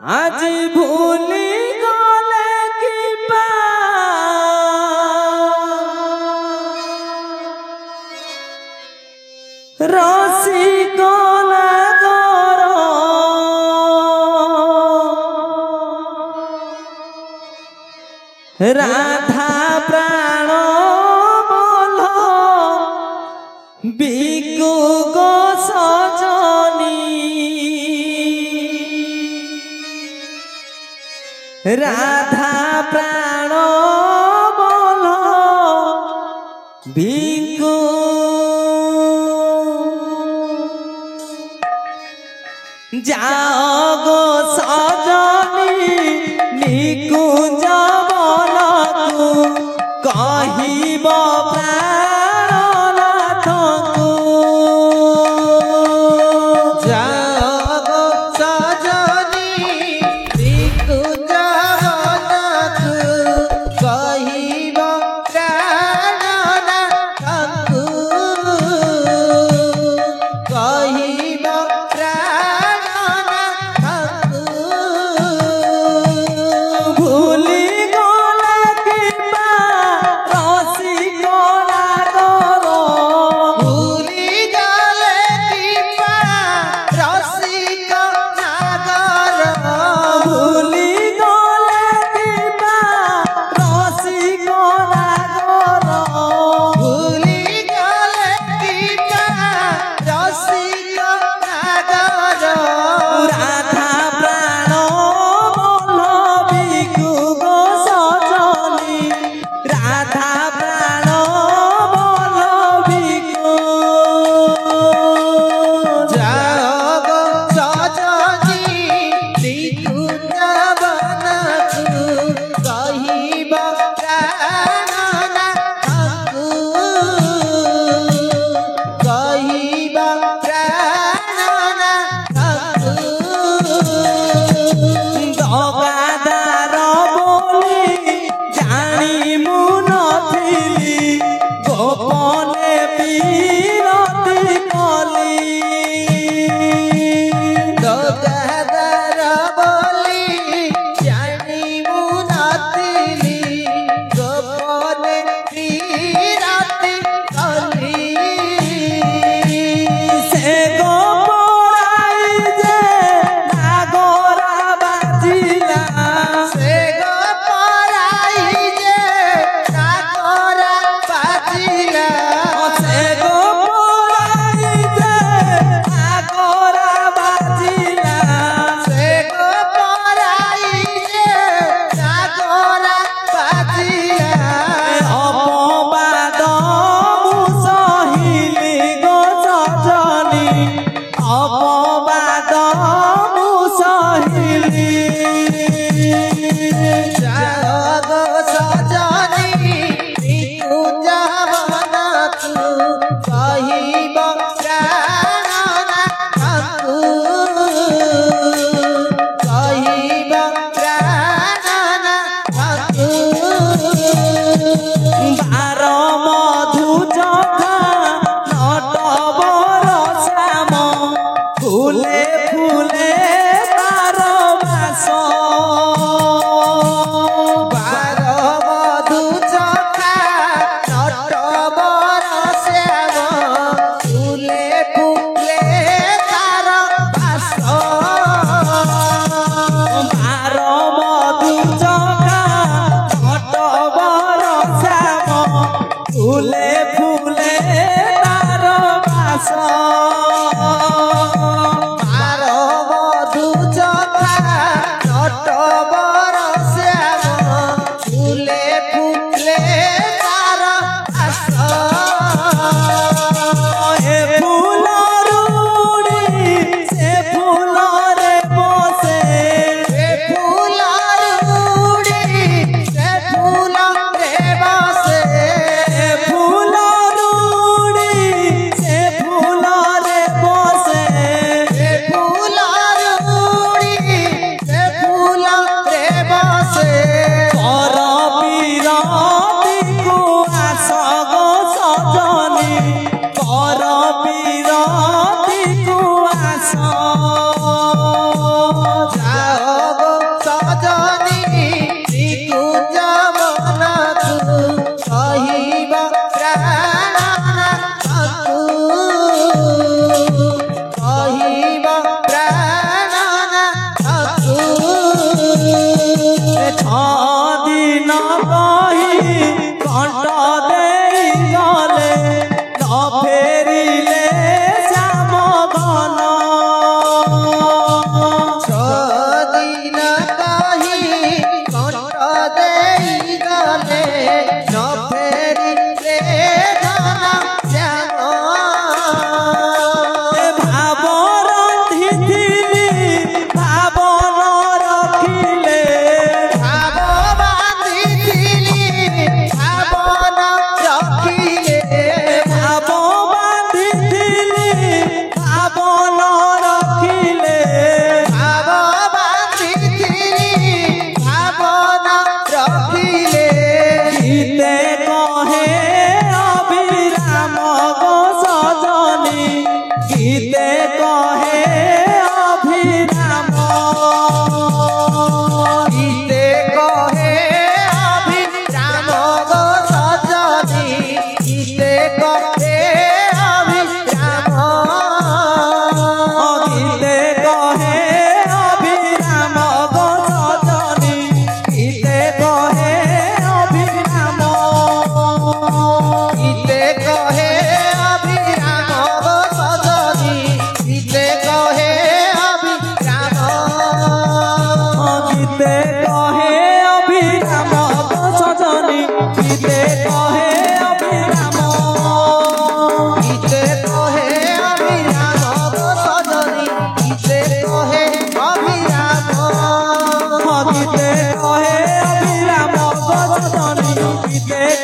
आज भूली गले किबा रसी गला गर राधा प्राण बोल बिकु गो सजनी राधा प्राण बोल बिकु जाओ गो सजनी निकुंज बोलकु कहिब प्राणनाथ को जाओ गो सजनी निकुंज बोलकु कहिब प्राणनाथ को कहिब भूली गला किबा रसी गला गर भूली गले किबा रसिक नागर भूली गला किबा रसी गला गर भूली गले किबा रसिक नागर राधा प्राण बोल बिकु गो सजनी राधा प्राण बोल बिकु जाओ गो सजनी निकुंज बनकु कहिब प्राणनाथकु कहिब प्राणनाथकु दगादार बोली जानी मु नथिली गोपने पीरती कली दगादार बोली जानी मु नथिली गोपने पीरती कली से गोपराई जे नागरा बाजिला से गो पराई जे नागरा बाजिला से गोपराई जे नागरा बाजिला से गो पराई जे नागरा बाजिला अपवाद मुसहिली गो सजनी अपवाद मुसहिली जाओ गो सजनी निकुंज बनकु कहिब प्राणनाथकु कहिब प्राणनाथकु बार मधु चखा नटवर श्याम फूले फूले बार मास बार मधु चखा नटवर श्याम फूले फूले तार बास बार मधु चखा नटवर श्याम फूले फूले तार बास बार मधु चखा नटवर श्याम फूले फूले तार बास ए फूल रूड़ी से फूल रे बसे से फूल रूड़ी से फूल रे बसे ए फूल रूड़ी से फूल रे কে